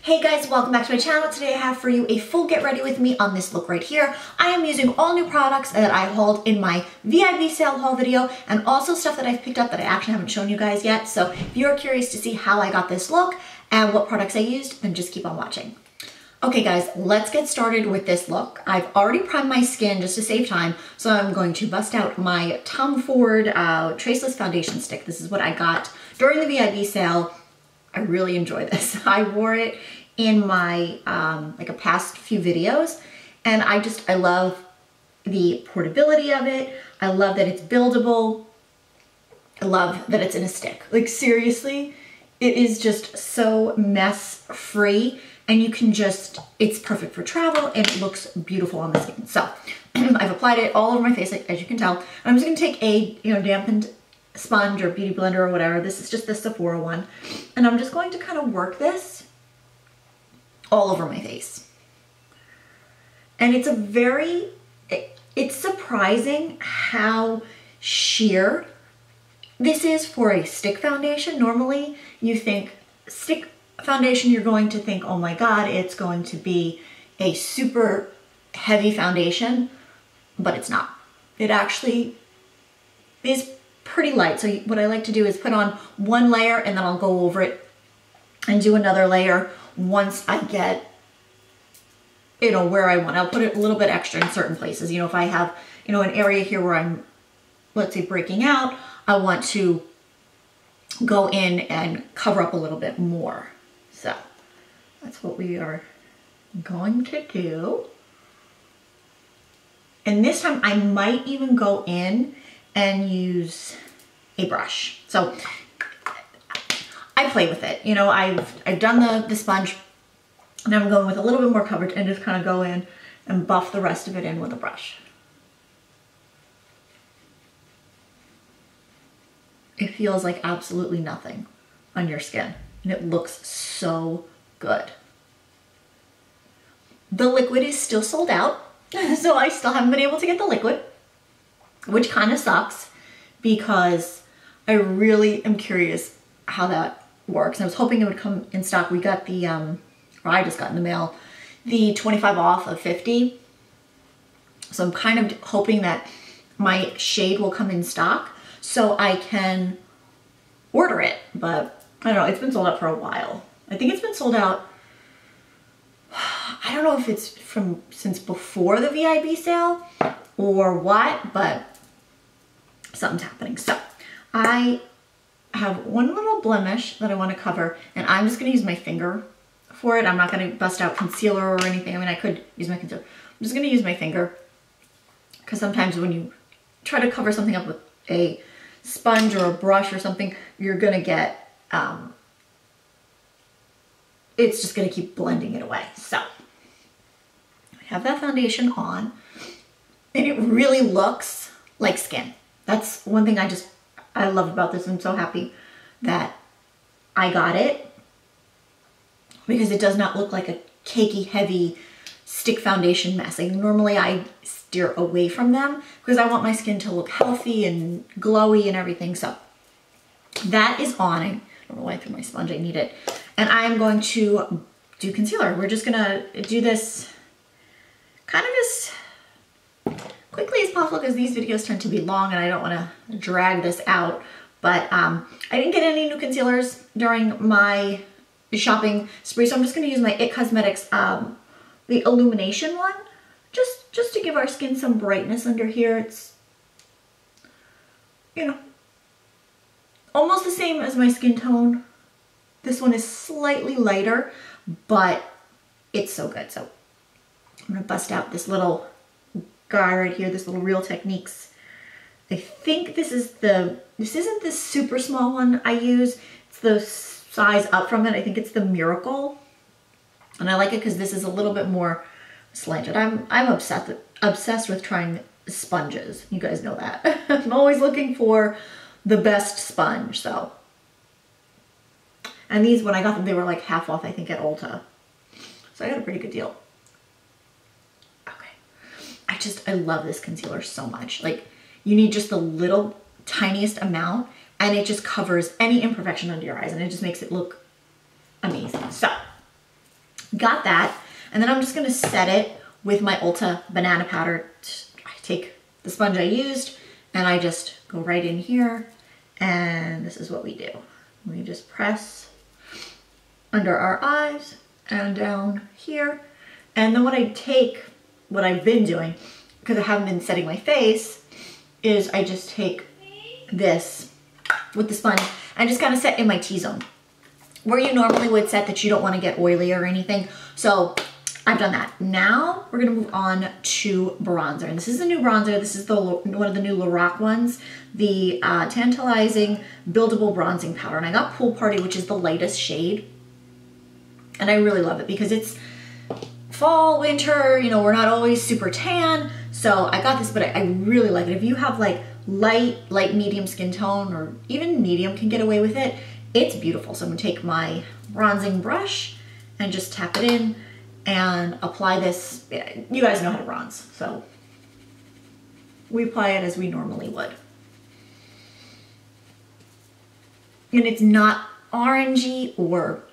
Hey guys, welcome back to my channel. Today I have for you a full get ready with me on this look right here. I am using all new products that I hauled in my VIB sale haul video and also stuff that I've picked up that I actually haven't shown you guys yet. So if you're curious to see how I got this look and what products I used, then just keep on watching. Okay guys, let's get started with this look. I've already primed my skin just to save time, so I'm going to bust out my Tom Ford Traceless Foundation Stick. This is what I got during the VIB sale. I really enjoy this. I wore it in my like a past few videos, and I love the portability of it. I love that it's buildable. I love that it's in a stick. Like seriously, it is just so mess free, and you can just, it's perfect for travel and it looks beautiful on the skin. So I've applied it all over my face, as you can tell. And I'm just gonna take a dampened sponge or beauty blender or whatever. This is just the Sephora one. And I'm just going to kind of work this all over my face. And it's it's surprising how sheer this is for a stick foundation. Normally you think stick foundation, you're going to think, oh my God, it's going to be a super heavy foundation, but it's not. It actually is pretty light. So what I like to do is put on one layer and then I'll go over it and do another layer once I get, where I want. I'll put it a little bit extra in certain places. If I have, an area here where I'm, let's say, breaking out, I want to go in and cover up a little bit more. So that's what we are going to do. And this time I might even go in and use a brush. So I play with it. I've done the sponge, and I'm going with a little bit more coverage and just kind of go in and buff the rest of it in with a brush. It feels like absolutely nothing on your skin, and it looks so good. The liquid is still sold out, so I still haven't been able to get the liquid, which kind of sucks because I really am curious how that works. I was hoping it would come in stock. We got the, or I just got in the mail, the 25 off of 50. So I'm kind of hoping that my shade will come in stock so I can order it. But I don't know, it's been sold out for a while. I think it's been sold out, I don't know if it's since before the VIB sale or what, but something's happening. So I have one little blemish that I want to cover, and I'm just going to use my finger for it. I'm not going to bust out concealer or anything. I mean, I could use my concealer. I'm just going to use my finger because sometimes when you try to cover something up with a sponge or a brush or something, you're going to get, it's just going to keep blending it away. So I have that foundation on, and it really looks like skin. That's one thing I love about this. I'm so happy that I got it because it does not look like a cakey, heavy stick foundation mess. Like normally I steer away from them because I want my skin to look healthy and glowy and everything. So that is on. I don't know why I threw my sponge, I need it. And I am going to do concealer. We're just gonna do this kind of as quickly as possible because these videos tend to be long and I don't want to drag this out. But I didn't get any new concealers during my shopping spree, so I'm just going to use my IT Cosmetics, the Illumination one, just to give our skin some brightness under here. It's, almost the same as my skin tone. This one is slightly lighter, but it's so good. So I'm going to bust out this little guy right here, this little Real Techniques. I think this isn't the super small one I use. It's the size up from it. I think it's the Miracle. And I like it because this is a little bit more slanted. I'm obsessed with trying sponges. You guys know that. I'm always looking for the best sponge, so. And these, when I got them, they were like half off, I think, at Ulta. So I got a pretty good deal. I love this concealer so much. Like, you need just the little tiniest amount and it just covers any imperfection under your eyes and it just makes it look amazing. So got that. And then I'm just gonna set it with my Ulta banana powder. I take the sponge I used and I just go right in here, and this is what we do. We just press under our eyes and down here. And then what I've been doing, because I haven't been setting my face, is I just take this with the sponge and just kind of set in my T-zone, where you normally would set that you don't want to get oily or anything. So I've done that. Now we're gonna move on to bronzer. And this is a new bronzer. This is one of the new Lorac ones, the Tantalizing Buildable Bronzing Powder. And I got Pool Party, which is the lightest shade. And I really love it because it's fall, winter, you know, we're not always super tan. So I got this, but I really like it. If you have like light, medium skin tone, or even medium can get away with it, it's beautiful. So I'm gonna take my bronzing brush and just tap it in and apply this. You guys know how to bronze, so we apply it as we normally would. And it's not orangey or,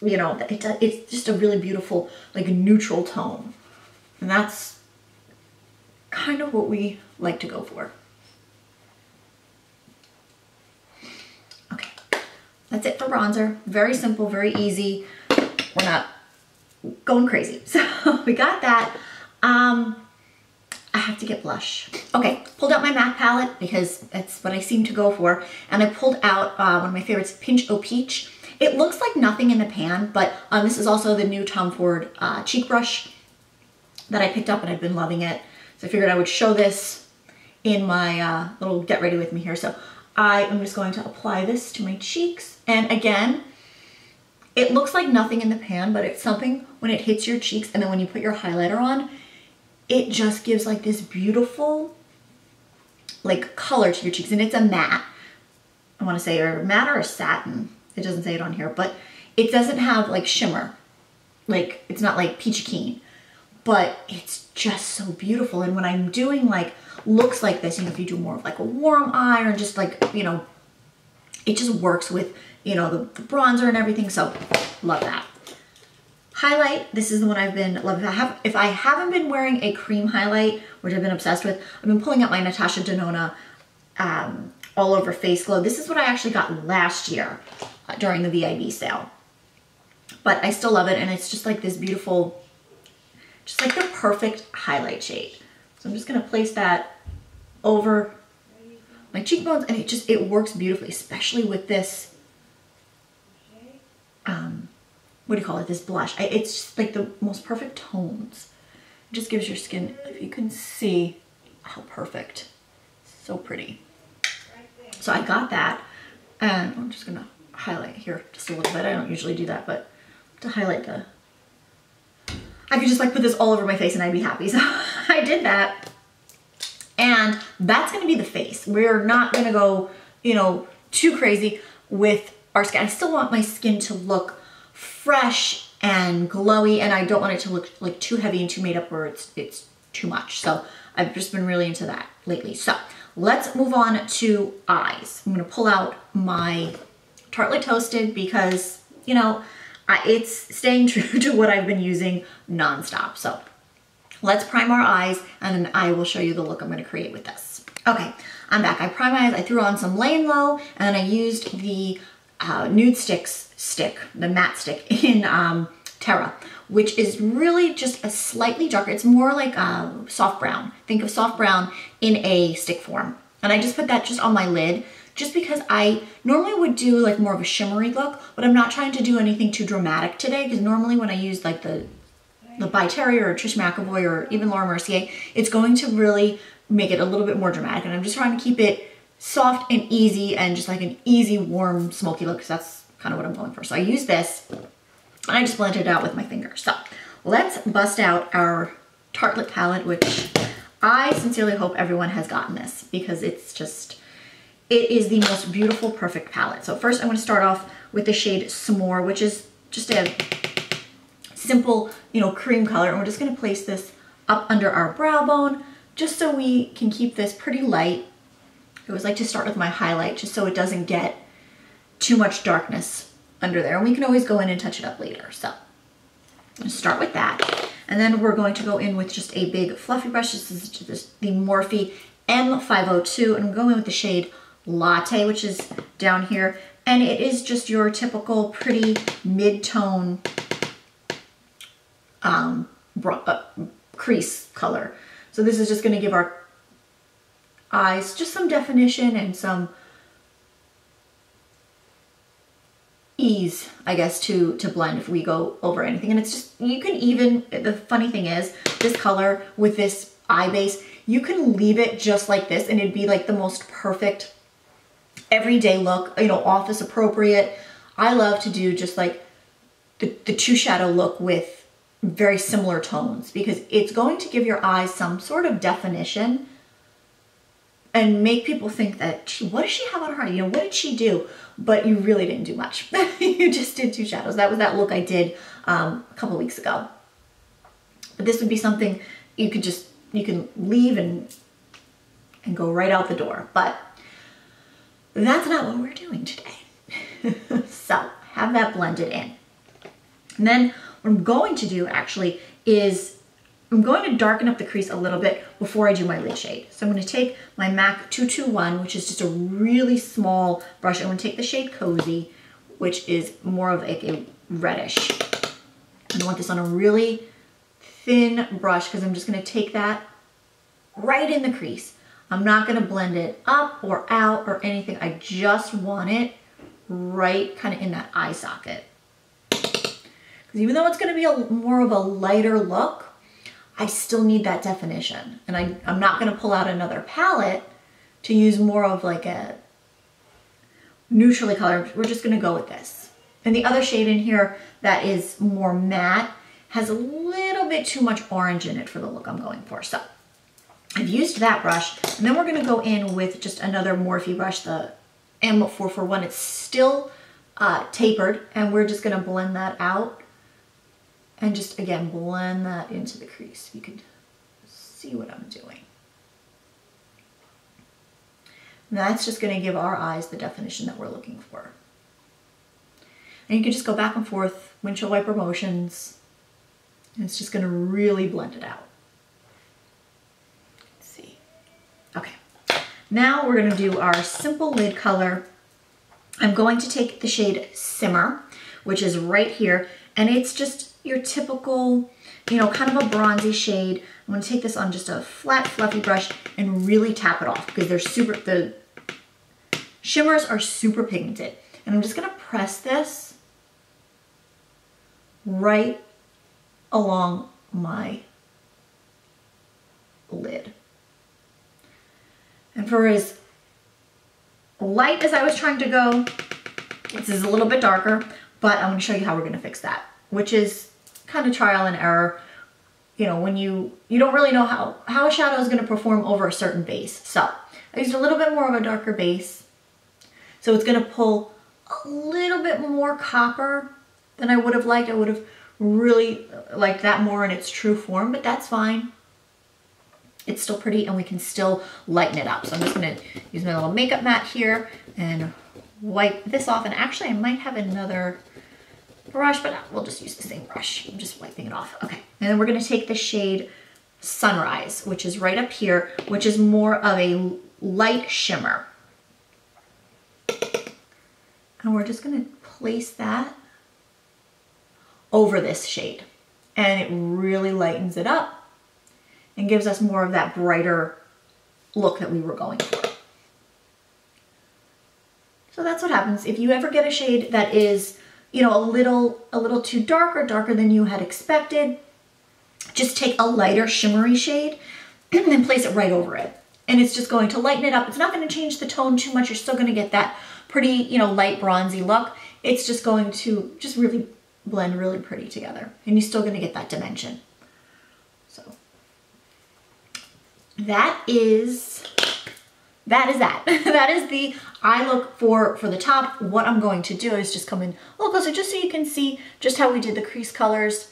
you know, it's just a really beautiful, like, neutral tone. And that's kind of what we like to go for. Okay, that's it for bronzer. Very simple, very easy. We're not going crazy. So we got that. I have to get blush. Okay, pulled out my MAC palette because that's what I seem to go for. And I pulled out one of my favorites, Pinch O Peach. It looks like nothing in the pan, but this is also the new Tom Ford cheek brush that I picked up, and I've been loving it. So I figured I would show this in my little get ready with me here. So I am just going to apply this to my cheeks. And again, it looks like nothing in the pan, but it's something when it hits your cheeks and then when you put your highlighter on, it just gives like this beautiful like color to your cheeks. And it's a matte, I want to say, or matte or a satin. It doesn't say it on here, but it doesn't have like shimmer. Like, it's not like peachy keen, but it's just so beautiful. And when I'm doing like looks like this, you know, if you do more of like a warm eye or just like, you know, it just works with, you know, the bronzer and everything. So love that. Highlight, this is the one I've been loving. If I haven't been wearing a cream highlight, which I've been obsessed with, I've been pulling out my Natasha Denona All Over Face Glow. This is what I actually got last year during the VIB sale. But I still love it, and it's just like this beautiful, just like the perfect highlight shade. So I'm just gonna place that over my cheekbones, and it works beautifully, especially with this, what do you call it, this blush. It's just like the most perfect tones. It just gives your skin, if you can see how perfect, so pretty. So I got that, and I'm just gonna highlight here just a little bit. I don't usually do that, but to highlight I could just like put this all over my face and I'd be happy. So I did that. And that's gonna be the face. We're not gonna go, you know, too crazy with our skin. I still want my skin to look fresh and glowy, and I don't want it to look like too heavy and too made up where it's too much. So I've just been really into that lately. So let's move on to eyes. I'm gonna pull out my Tartelette Toasted because, you know, it's staying true to what I've been using nonstop. So let's prime our eyes, and then I will show you the look I'm gonna create with this. Okay, I'm back. I primed my eyes, I threw on some Lay and Low, and then I used the Nude stick, the matte stick in Terra, which is really just a slightly darker, it's more like soft brown. Think of soft brown in a stick form. And I just put that just on my lid, just because I normally would do like more of a shimmery look, but I'm not trying to do anything too dramatic today, because normally when I use like the By Terry or Trish McEvoy or even Laura Mercier, it's going to really make it a little bit more dramatic. And I'm just trying to keep it soft and easy, and just like an easy, warm, smoky look, because that's kind of what I'm going for. So I use this, and I just blended it out with my fingers. So let's bust out our Tartelette palette, which I sincerely hope everyone has gotten this, because it's just, it is the most beautiful, perfect palette. So first I'm going to start off with the shade S'more, which is just a simple, you know, cream color. And we're just going to place this up under our brow bone, just so we can keep this pretty light. I always like to start with my highlight, just so it doesn't get too much darkness under there. And we can always go in and touch it up later. So Start with that. And then we're going to go in with just a big fluffy brush. This is the Morphe M502, and I'm going with the shade Latte, which is down here. And it is just your typical pretty mid-tone crease color. So this is just going to give our eyes just some definition and some ease, I guess, to blend if we go over anything. And it's just, you can even, the funny thing is, this color with this eye base, you can leave it just like this and it'd be like the most perfect everyday look, you know, office appropriate. I love to do just like the two shadow look with very similar tones, because it's going to give your eyes some sort of definition and make people think that, what does she have on her eye? You know, what did she do? But you really didn't do much. You just did two shadows. That was that look I did a couple weeks ago. But this would be something you can leave and go right out the door. But that's not what we're doing today. So have that blended in. And then what I'm going to do actually is I'm going to darken up the crease a little bit before I do my lid shade. So I'm going to take my MAC 221, which is just a really small brush. I'm going to take the shade Cozy, which is more of like a reddish. I want this on a really thin brush because I'm just going to take that right in the crease. I'm not going to blend it up or out or anything. I just want it right kind of in that eye socket. Because even though it's going to be more of a lighter look, I still need that definition. And I'm not going to pull out another palette to use more of like a neutrally colored. We're just going to go with this. And the other shade in here that is more matte has a little bit too much orange in it for the look I'm going for. So I've used that brush, and then we're going to go in with just another Morphe brush, the M441. It's still tapered, and we're just going to blend that out. And just, again, blend that into the crease. You can see what I'm doing. And that's just going to give our eyes the definition that we're looking for. And you can just go back and forth, windshield wiper motions. And it's just going to really blend it out. Let's see. Okay. Now we're going to do our simple lid color. I'm going to take the shade Simmer, which is right here. And it's just your typical, you know, kind of a bronzy shade. I'm gonna take this on just a flat, fluffy brush and really tap it off because the shimmers are super pigmented. And I'm just gonna press this right along my lid. And for as light as I was trying to go, this is a little bit darker, but I'm gonna show you how we're gonna fix that, which is kind of trial and error. You know, when you don't really know how a shadow is going to perform over a certain base. So I used a little bit more of a darker base. So it's going to pull a little bit more copper than I would have liked. I would have really liked that more in its true form, but that's fine. It's still pretty and we can still lighten it up. So I'm just going to use my little makeup mat here and wipe this off. And actually I might have another brush, but we'll just use the same brush. I'm just wiping it off. Okay. And then we're going to take the shade Sunrise, which is right up here, which is more of a light shimmer. And we're just going to place that over this shade. And it really lightens it up and gives us more of that brighter look that we were going for. So that's what happens. If you ever get a shade that is, you know, a little too dark or darker than you had expected, just take a lighter shimmery shade and then place it right over it. And it's just going to lighten it up. It's not going to change the tone too much. You're still going to get that pretty, you know, light bronzy look. It's just going to just really blend really pretty together. And you're still going to get that dimension. So that is that. That is the eye look for the top. What I'm going to do is just come in a little closer just so you can see just how we did the crease colors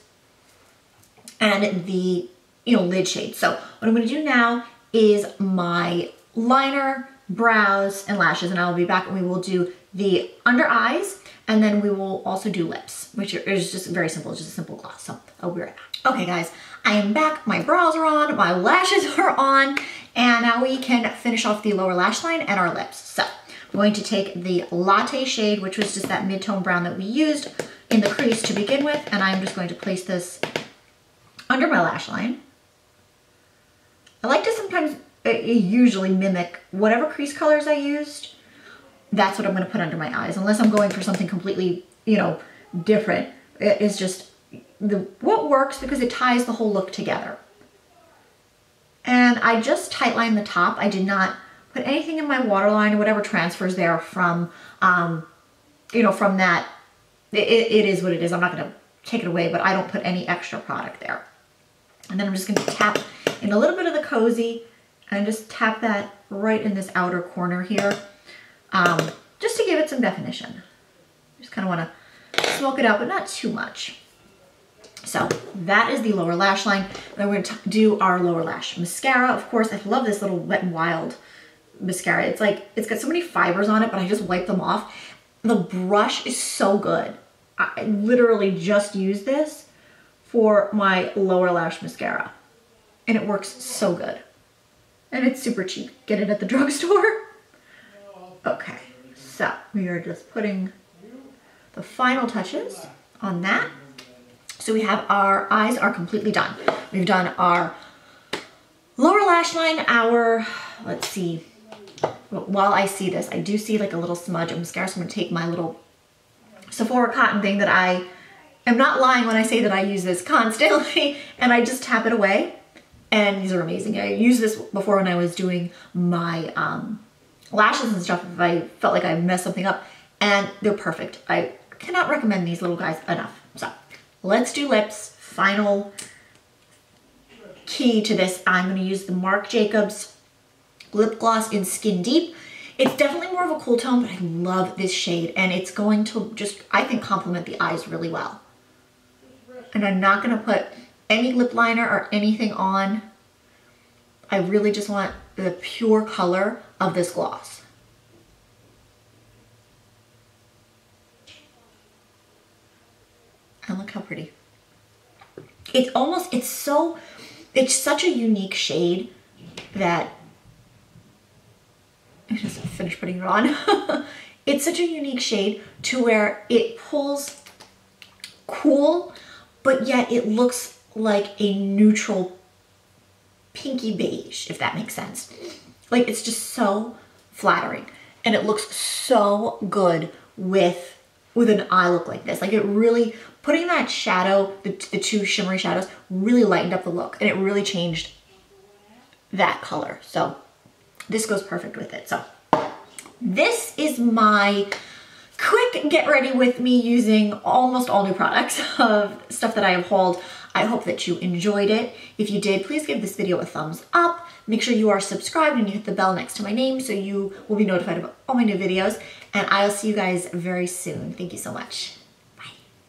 and the, you know, lid shade. So what I'm going to do now is my liner, brows, and lashes, and I'll be back and we will do the under eyes, and then we will also do lips, which is just very simple. It's just a simple gloss. So I'll be right back. Okay guys, I am back. My brows are on, my lashes are on, and now we can finish off the lower lash line and our lips. So I'm going to take the Latte shade, which was just that mid-tone brown that we used in the crease to begin with, and I'm just going to place this under my lash line. I like to sometimes usually mimic whatever crease colors I used. That's what I'm going to put under my eyes, unless I'm going for something completely, you know, different. It is just what works because it ties the whole look together. And I just tightlined the top. I did not put anything in my waterline or whatever transfers there from, you know, from that. It is what it is. I'm not going to take it away, but I don't put any extra product there. And then I'm just going to tap in a little bit of the Cozy and just tap that right in this outer corner here. Just to give it some definition. Just kind of want to smoke it out, but not too much. So that is the lower lash line. Then we're going to do our lower lash mascara. Of course, I love this little Wet n Wild mascara. It's like, it's got so many fibers on it, but I just wipe them off. The brush is so good. I literally just used this for my lower lash mascara, and it works so good. And it's super cheap. Get it at the drugstore. Okay, so we are just putting the final touches on that. So we have our eyes are completely done. We've done our lower lash line, our, let's see, while I see this, I do see like a little smudge of mascara, so I'm gonna take my little Sephora cotton thing that I am not lying when I say that I use this constantly, and I just tap it away, and these are amazing. I used this before when I was doing my lashes and stuff if I felt like I messed something up, and they're perfect. I cannot recommend these little guys enough. So let's do lips. Final key to this, I'm going to use the Marc Jacobs lip gloss in Skin Deep. It's definitely more of a cool tone, but I love this shade, and it's going to just, I think, complement the eyes really well. And I'm not going to put any lip liner or anything on. I really just want the pure color of this gloss. And look how pretty. It's almost, it's such a unique shade that, I just finished putting it on. It's such a unique shade to where it pulls cool, but yet it looks like a neutral pinky beige, if that makes sense. Like, it's just so flattering, and it looks so good with an eye look like this. Like, it really, putting that shadow, the two shimmery shadows, really lightened up the look, and it really changed that color. So this goes perfect with it. So this is my quick get ready with me using almost all new products of stuff that I have hauled. I hope that you enjoyed it. If you did, please give this video a thumbs up. Make sure you are subscribed and you hit the bell next to my name so you will be notified of all my new videos. And I'll see you guys very soon. Thank you so much.